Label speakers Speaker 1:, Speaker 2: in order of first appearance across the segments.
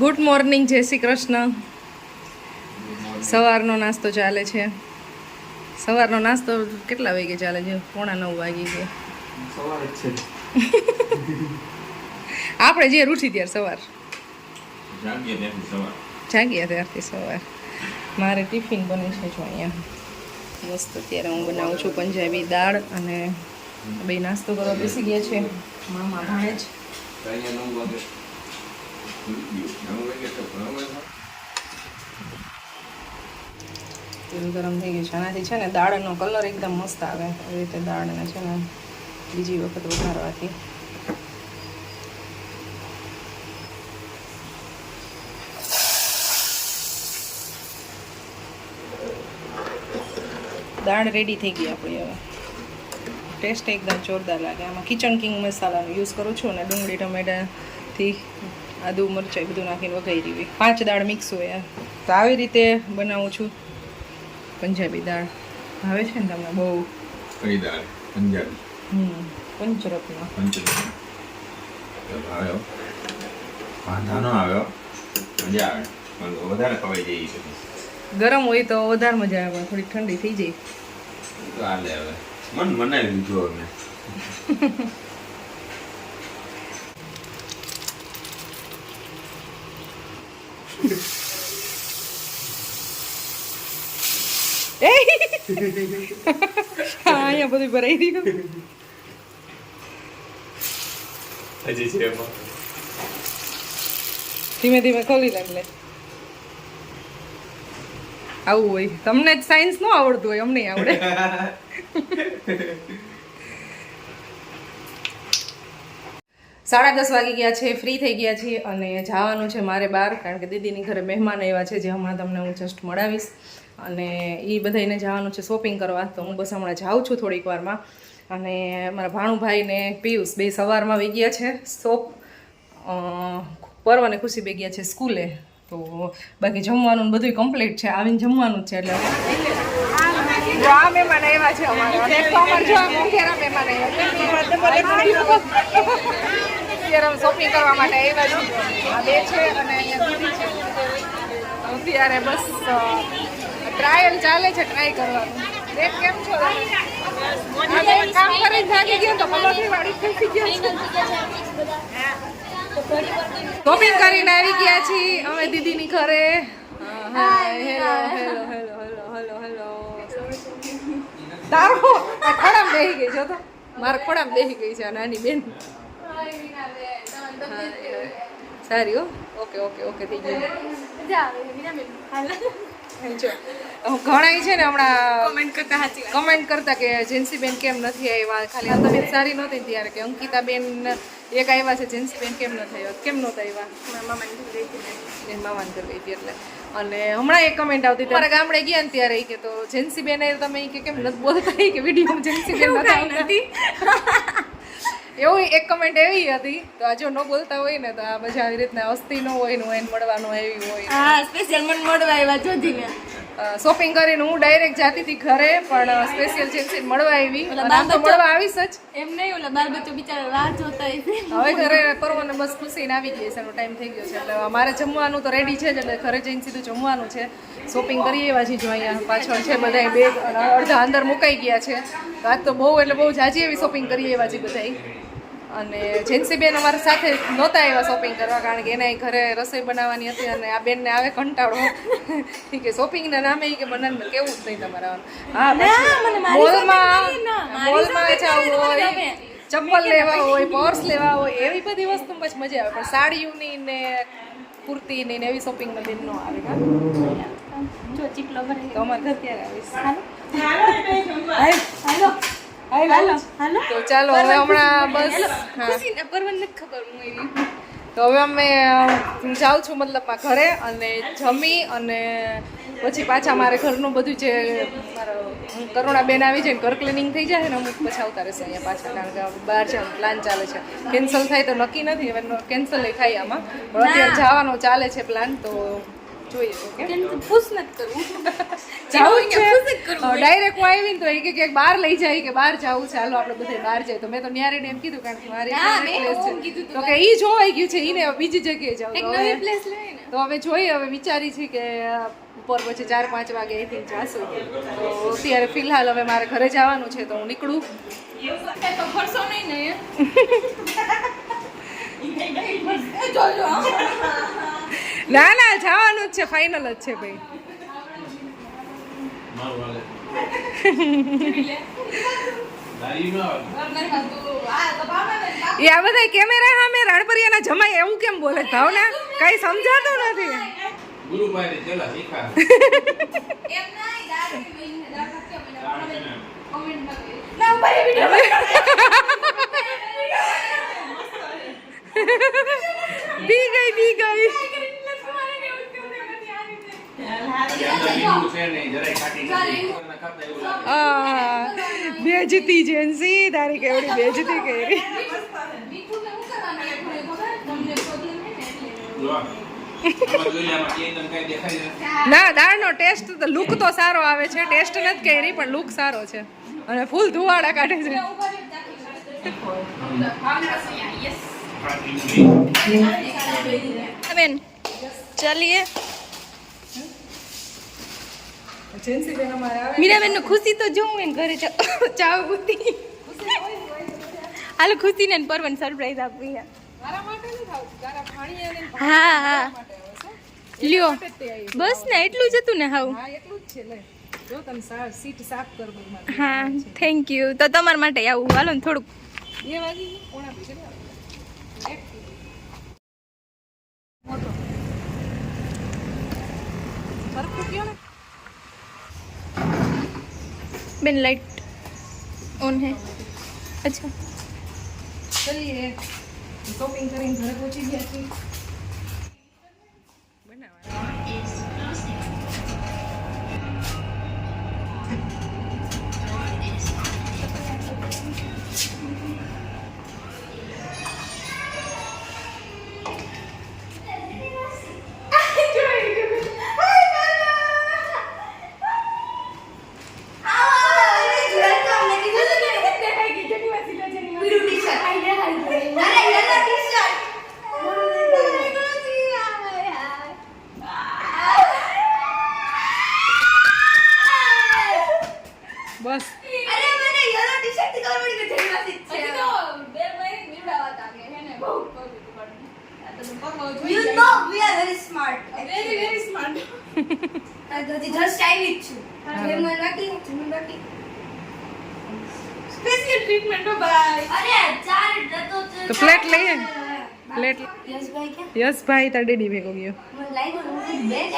Speaker 1: Good morning, જય શ્રી કૃષ્ણ. સવારનો નાસ્તો ચાલે છે. સવારનો નાસ્તો કેટલા વાગે ચાલે છે? 8:45 વાગી ગયા.
Speaker 2: સવાર જ છે.
Speaker 1: આપણે જે રૂઠી ત્યારે સવાર
Speaker 2: જાગ્યા
Speaker 1: ત્યારથી સવાર. મારે ટિફિન બને છે જો અહીંયા મસ્ત. અત્યારે હું બનાવું છું પંજાબી દાળ અને બે નાસ્તો કરવા બેસી ગયા છે મામા ભાણેજ. તેલ ગરમ થઈ ગયું છે. આનાથી છે ને દાળનો કલર એકદમ મસ્ત આવે. એવી રીતે દાળને છે ને બીજી વખત વઘારવાથી દાળ રેડી થઈ ગઈ આપણી. હવે ટેસ્ટ એકદમ જોરદાર લાગે. આમાં કિચન કિંગ મસાલાનો યુઝ કરું છું અને ડુંગળી ટમેટાથી આદુ મરચાં બધું નાખીને વઘારી હોય. 5 દાળ મિક્સ હોય. તો આવી રીતે બનાવું છું પંજાબી દાળ. ભાવે છે ને તમને બહુ?
Speaker 2: કઈ દાળ? પંજાબી.
Speaker 1: પંચરત્ન.
Speaker 2: આવ્યો વાંધા ન આવ્યો, મજા આવે. વધારે ખવાઈ જાય છે.
Speaker 1: ગરમ હોય તો વધારે મજા આવે, પણ થોડી ઠંડી થઈ જાય
Speaker 2: તો હાલે. હવે મન મનાવી લીધું અમે.
Speaker 1: અહીંયા બધું ભરાઈ રહ્યું.
Speaker 2: હજી છે એમાં.
Speaker 1: ધીમે ધીમે ખોલી લે. એટલે આવું હોય. તમને જ સાયન્સ ન આવડતું હોય, અમને આવડે. 10:30 વાગી ગયા છે. ફ્રી થઈ ગયા છીએ અને જવાનું છે મારે બહાર, કારણ કે દીદીની ઘરે મહેમાન આવ્યા છે જે હમણાં તમને હું જસ્ટ મળાવીશ. અને એ બધાને જવાનું છે શોપિંગ કરવા. તો હું બસ હમણાં જાઉં છું થોડીક વારમાં. અને મારા ભાણુભાઈ ને પિયુષ બે સવારમાં વહી ગયા છે શોપ. પર્વ અને ખુશી બે ગયા છે સ્કૂલે. તો બાકી જમવાનું બધું કમ્પ્લીટ છે. આવીને જમવાનું જ છે. એટલે આ મહેમાન આવ્યા છે અમારા. અને તો અમારે જો આ મોંઘેરા મહેમાન આવ્યા. અત્યારે અમે શોપિંગ કરવા માટે આવ્યા છીએ. આ બે છે અને અહીંયા દીદી છે. અત્યારે બસ ટ્રાયલ ચાલે છે, ટ્રાય કરવાનું. દેખ કેમ છો? કામ કરીને થાકી ગયા તો પલોઠી વાળી થઈ ગયા. શોપિંગ કરીને આવી ગયા છીએ અમે દીદીની ઘરે. Hello hello hello hello hello hello. તારો ખોડામાં બેસી ગઈ છો તો? મારા ખોડામાં બેસી ગઈ છે આ નાની બેન. સારી હો. ઓકે ઓકે ઓકે થઈ ગયું. ઘણા છે ને હમણાં કમેન્ટ કરતા કે જેન્સીબેન કેમ નથી આવ્યા. ખાલી આ તબિયત સારી નહોતી ત્યારે કે અંકિતાબેન એક આવ્યા છે, જેન્સીબેન કેમ નથી આવ્યા. કેમ નહોતા આવ્યા? મામાને ઘરે ગઈ હતી એટલે. અને હમણાં એક કમેન્ટ આવતી મારા ગામડે ગયા ને ત્યારે કે તો જેન્સીબેન તમે કેમ નથી બોલતા કે વિડીયો જેન્સીબેન નથી. એવું એક કમેન્ટ એવી હતી. તો આ જો ન બોલતા હોય ને તો આ પછી આવી રીતના અસ્તી ન હોય ને એને મળવાનું એવી હોય.
Speaker 3: હા, સ્પેશિયલ મને મળવા આવ્યા જોધીને.
Speaker 1: શોપિંગ કરીને હું ડાયરેક્ટ જાતી હતી ઘરે, પણ સ્પેશિયલ જેન્સી મળવા આવી. આમ તો મળવા આવીશ જ.
Speaker 3: એમ નહીં, ઓલા બાર બચ્ચો બિચારા રાહ જોતા હશે.
Speaker 1: હવે ઘરે પરવાને બસ ખુશીને આવી ગઈ છે. એનો ટાઈમ થઈ ગયો છે એટલે મારે જમવાનું તો રેડી છે જ. એટલે ઘરે જઈને સીધું જમવાનું છે. શોપિંગ કરી એવા છીએ જો અહીંયા પાછળ છે બધા બેગ અડધા અંદર મુકાઈ ગયા છે. આજ તો બહુ એટલે બહુ જાજી એવી શોપિંગ કરી એવા છે બધા. અને જેન્સીબેન અમારા સાથે નહોતા આવ્યા શોપિંગ કરવા, કારણ કે એના ઘરે રસોઈ બનાવવાની હતી. અને આ બેનને આવે કંટાળો કે શોપિંગના નામે કે મને કેવું જ નહીં તમારા. હા, મોલમાં જવું હોય, ચપ્પલ લેવા હોય, પર્સ લેવા હોય, એવી બધી વસ્તુ પછી મજા આવે. પણ સાડીઓની ને કુર્તીની ને એવી શોપિંગમાં બેન ન આવે.
Speaker 3: જો ચીકલો ભરે
Speaker 1: તો અમારે ઘર ત્યારે આવીશ.
Speaker 3: હાલો હાલો હાલો.
Speaker 1: તો ચાલો હવે હમણાં બસ.
Speaker 3: ખુશીને પરવન નથી ખબર હું એવી.
Speaker 1: તો હવે અમે જાઉં છું મતલબમાં ઘરે અને જમી અને પછી પાછા મારે ઘરનું બધું જે કરુણાબેન આવી જાય ઘર ક્લિનિંગ થઈ જાય ને અમુક પછી આવતા રહેશે અહીંયા પાછા, કારણ કે બહાર જવાનું પ્લાન ચાલે છે. કેન્સલ થાય તો નક્કી નથી, હવે કેન્સલ થાય આમાં, પણ અત્યારે જવાનો ચાલે છે પ્લાન. તો જોઈએ ઓકે
Speaker 3: કેમ તો પૂછ નથી કરવું
Speaker 1: જાવું
Speaker 3: કે પૂછ જ
Speaker 1: છે
Speaker 3: કરવું હોય.
Speaker 1: ડાયરેક્ટ હું આવી ને તો એ કે બહાર લઈ જાય કે બહાર જાવું છે હાલો આપણે બધે બહાર જાય તો મેં તો ન્યારીને એમ કીધું કારણ કે મારી
Speaker 3: ના,
Speaker 1: favorite
Speaker 3: મેં
Speaker 1: place
Speaker 3: ઓમ
Speaker 1: છે.
Speaker 3: કીધું તું.
Speaker 1: તો કે ઈ જોવાઈ ગયું છે ઈને બીજી જગ્યાએ જાવ
Speaker 3: એક નવી પ્લેસ લઈએ ને
Speaker 1: તો હવે જોઈએ હવે વિચારી છે કે ઉપર પછી 4-5 વાગે અહીંથી જાશું તો અત્યારે ફિલહાલ હવે મારે ઘરે જવાનું છે તો હું નીકળું
Speaker 3: એ તો ફરશો નહીં ને એ જોજો
Speaker 1: ના ના જવાનું જ છે ફાઇનલ જ છે ભાઈ એ આ બધા કેમેરા સામે રણપરિયાના જમાઈ એવું કેમ બોલે ભાવના કઈ સમજાતું નથી
Speaker 2: ગુરુભાઈ ચલા શીખા
Speaker 3: એમ નહીં દાદા કે મહિને દાદા કે મહિને કોમેન્ટ માં ના ભાઈ વિડિયો
Speaker 1: બી ગઈ બેજતી જેન્સી તારી કેવડી બેજતી કરી ના દાળનો ટેસ્ટ તો લુક તો સારો આવે છે ટેસ્ટ નથી કરી પણ લુક સારો છે અને ફૂલ ધુવાડા કાઢે છે
Speaker 3: બેન ચલીએ
Speaker 1: જેન્સી બેન અમારે આવે
Speaker 3: મીરાબેન નું ખુશી તો જોઉં એને ઘરે ચાવ બુદ્ધિ હાલો ખુશી ને પરવન સરપ્રાઈઝ આપવી હે.
Speaker 1: મારા માટે નથી આવતું તારા ભાણિયા ને
Speaker 3: હા હા
Speaker 1: માટે આવે છે
Speaker 3: લ્યો
Speaker 1: માટે જ તે આવી.
Speaker 3: બસ ને એટલું જ હતું ને હાવ
Speaker 1: હા એટલું જ છે લે જો તને સીટ સાફ કર દઉં મારે
Speaker 3: હા થેન્ક યુ તો તમારા માટે આવું હાલો ને થોડુંક
Speaker 1: એ વાગી ગયું? પોણા બે કેટલા વાગ્યા? એક થી. મોટો સરખું કયો ને
Speaker 3: બેન લાઈટ ઓન હે અચ્છા
Speaker 1: ચલીએ શોપિંગ કરીને ઘરે પહોંચી ગયા છીએ બનાવવાનું બસ
Speaker 4: You know we are very smart. Just stylish છું. મને બાકી
Speaker 3: સ્પેશિયલ ટ્રીટમેન્ટ બાય
Speaker 4: અરે ચાર જતો
Speaker 1: તો પ્લેટ લઈએ પ્લેટ
Speaker 4: યસ ભાઈ કે
Speaker 1: યસ ભાઈ તાર ડેડી ભેગો ગયો
Speaker 4: મને લાગ્યું બેગ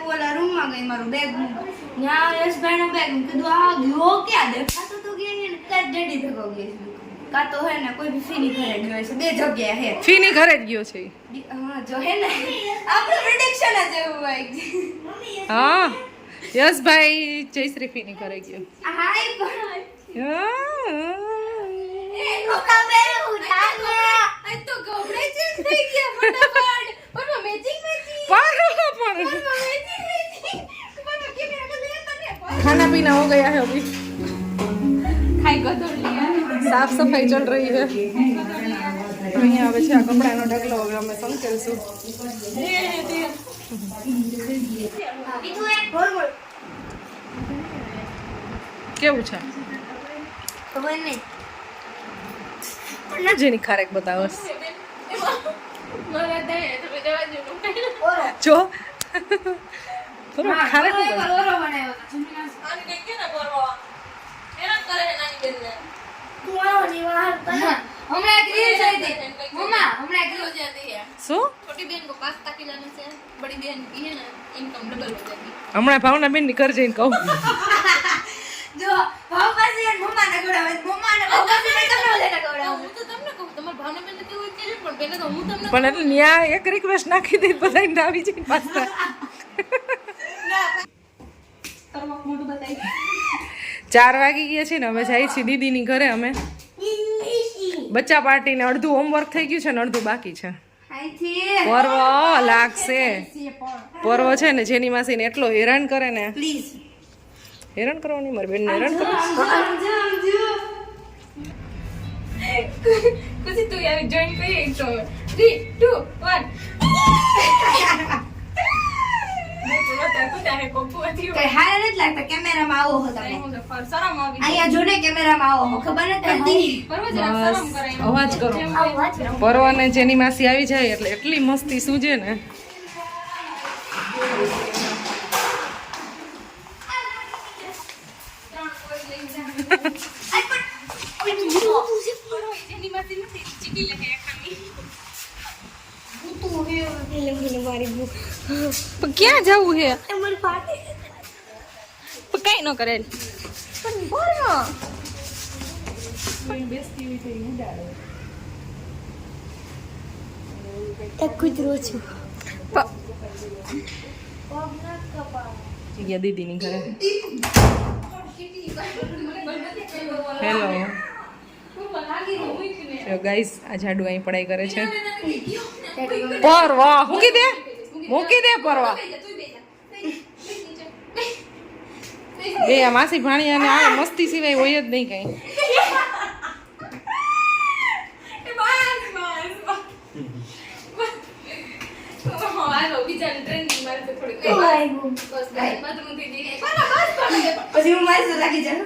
Speaker 4: ઓલા રૂમમાં ગઈ મારું બેગ ત્યાં યશભાઈ નું બેગ કીધું આ ગયો ક્યાં દેખાતો તો કે ને ત્યાં ડેડી ભેગો ગયો કા તો હે ને કોઈ બી ફીની ઘરે ગયો છે બે જગ્યા હે
Speaker 1: ફીની ઘરે જ ગયો છે ઈ.
Speaker 4: હા જો હે ને આપણે પ્રિડિક્શન જ એવું હોય
Speaker 1: હા યસ ભાઈ જયશ્રી ફીની ઘરે ગયો
Speaker 4: હાય ભાઈ
Speaker 1: હા.
Speaker 4: એ કોકા બે ઉઠાના
Speaker 3: આ તો કપડે ચેન્જ થઈ ગયા ફટાફટ પણ મેચિંગ
Speaker 1: પણ खाना पीना हो गया है अभी
Speaker 3: ખાઈ ગધોડ लिया
Speaker 1: साफ सफाई चल रही है અહીંયા હવે છે આ કપડાનો ઢગલો હવે અમે સંકેલશું
Speaker 4: બીજું એક બોલ બોલ
Speaker 1: કેવું છે
Speaker 4: ખબર નહીં
Speaker 1: જેની ખારેક બતાવસ
Speaker 3: મને દે તમે જવા દો
Speaker 4: ઓરો
Speaker 1: જો થોડું ખારેક
Speaker 4: ઓરો બનાવ્યો
Speaker 3: આને કે કે ના પરવા એના કરે નાની બેન ને
Speaker 4: તું આવો ની વાર હમણાં એક રીલ થઈ હતી મમ્મા હમણાં એક
Speaker 3: हो जाती है
Speaker 1: શું
Speaker 3: छोटी बहन को पास्ता खिलाने से बड़ी बहन की है ना इनकम डबल हो जाती
Speaker 1: હમણાં ભાવના બેન ની ઘર જઈને કહું
Speaker 4: જો ભાવ પાસે મમ્મા ને ગોડાવે મમ્મા ને ભાવ પાસે તમને વધારે
Speaker 3: है
Speaker 4: ગોડાવે
Speaker 3: હું તો તમને કહું તમાર ભાવના બેન કેવું કે પણ પહેલા તો હું તમને
Speaker 1: પણ એટલે ન્યા એક રિક્વેસ્ટ નાખી દઈ બધાને આવી જઈને પાસ્તા
Speaker 3: તરવા મોઢું બતાવી
Speaker 1: 4 વાગી ગયા છે ને હવે જાય છે દીદીની ઘરે અમે બચ્ચા પાર્ટીને અડધું હોમવર્ક થઈ ગયું છે ને અડધું બાકી છે
Speaker 4: અહીંથી
Speaker 1: પર્વ લાગશે. પર્વ છે ને જેની માસીને એટલો હેરાન કરે ને.
Speaker 4: પ્લીઝ
Speaker 1: હેરાન કરવાની મારી બેનને હેરાન કરો.
Speaker 3: ખુશી તું યાર જોઈન કરીએ તો 3 2 1
Speaker 4: કઈ હારે નથી લાગતા કેમેરામાં આવો હો તમે અહીંયા જોને કેમેરામાં આવો હો ખબર નથી પડતી
Speaker 1: બસ અવાજ કરો. પર્વને જેની માસી આવી જાય એટલે એટલી મસ્તી સૂજે ને.
Speaker 3: ક્યાં જવું હે કઈ ન કરેલ કૂતરો છું
Speaker 1: ગયા દીદીની ઘરે. હેલો ગાઈસ, આ જાડુ અહીં પડાઈ કરે છે. પરવા મૂકી દે, મૂકી દે પરવા. બે આ માસી ભાણી અને આ મસ્તી સિવાય હોય જ નહીં કઈ.
Speaker 4: પછી હું મારી સાથે રાખી જાઉં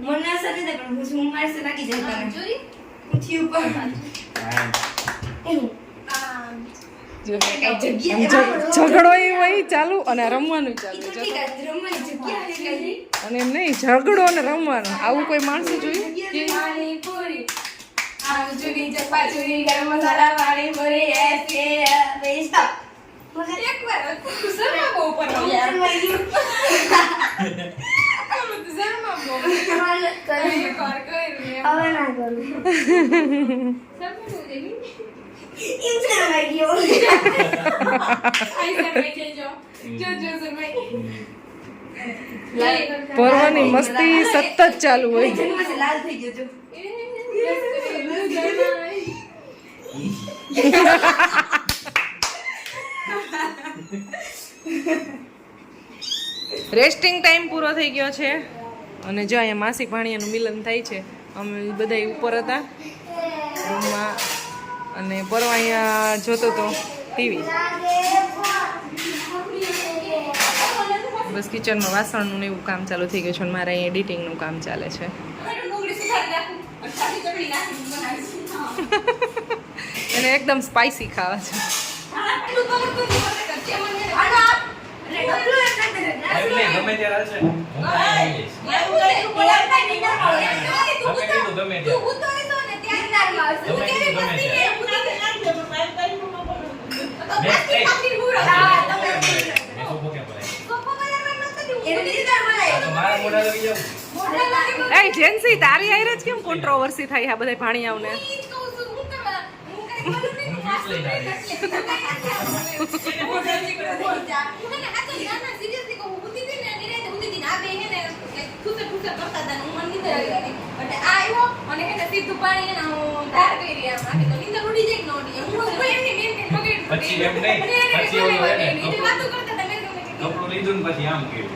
Speaker 4: મને અસર નહીં પણ હું મારી સાથે રાખી જાઉં તમે ઉઠી ઉપર
Speaker 1: ઝઘડો એ હોય ચાલુ અને રમવાનું ચાલુ. અને એમ નહીં, ઝઘડો અને રમવાનું. આવું કોઈ માણસ જોયું? પર્વની મસ્તી સતત ચાલુ હોય.
Speaker 4: લાલ થઈ ગયો છો
Speaker 1: રેસ્ટિંગ ટાઈમ પૂરો થઈ ગયો છે અને જો અહીંયા માસી ભાણિયાનું મિલન થાય છે. અમે બધા ઉપર હતા રૂમમાં અને પરવા અહીંયા જોતો તો ટીવી. બસ કિચનમાં વાસણનું ને એવું કામ ચાલુ થઈ ગયું છે અને મારે અહીંયા એડિટિંગનું કામ ચાલે છે. એને એકદમ સ્પાઇસી ખાવા છે.
Speaker 2: ગમે ત્યારે હશે
Speaker 1: એ જેન્સી તારી આયરે જ કેમ કોન્ટ્રોવર્સી થાય આ બધા ભાણિયાઓને?
Speaker 2: પછી એમ નહીં, પછી ઓલું હે ને કપડું લીધું ને પછી આમ કર્યું.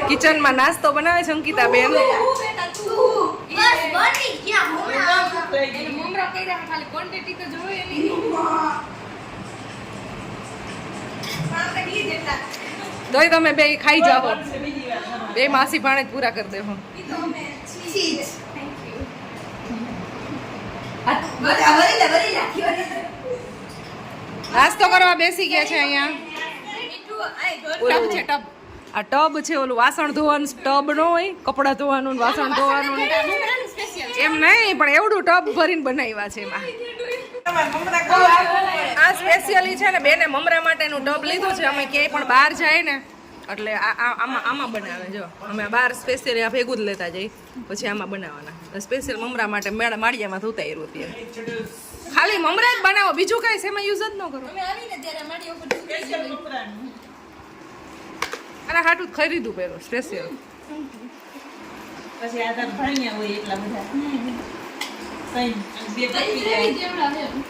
Speaker 1: કિચનમાં નાસ્તો બનાવે છે અંકિતા બેન. તોય તમે બે ખાઈ જાઓ. બે માસી ભાણે જ પૂરા કરી દેવો. નાસ્તો કરવા બેસી ગયા છે અહીંયા. ટબ છે ટબ. આ ટબ છે ઓલું વાસણ ધોવાનું ટબ નો હોય, કપડાં ધોવાનું ને વાસણ ધોવાનું એમ નહીં, પણ એવડું ટબ ભરીને બનાવ્યા છે એમાં. આ સ્પેશિયલી છે ને બેને મમરા માટેનું ટબ લીધું છે. અમે ક્યાંય પણ બહાર જાય ને એટલે આમાં બનાવે જો અમે બહાર સ્પેશિયલી આ ભેગું જ લેતા જઈ પછી આમાં બનાવવાના સ્પેશિયલ મમરા માટે માળિયામાં ઉતાર્યું ત્યારે ખાલી મમરા જ બનાવો બીજું કાંઈ શેમાં યુઝ જ ન કરો અને હાટું જ ખરીદું પહેલું સ્પેશિયલ
Speaker 5: પછી આધાર ભાણિયા હોય એટલા બધા કઈ બે પતી જાય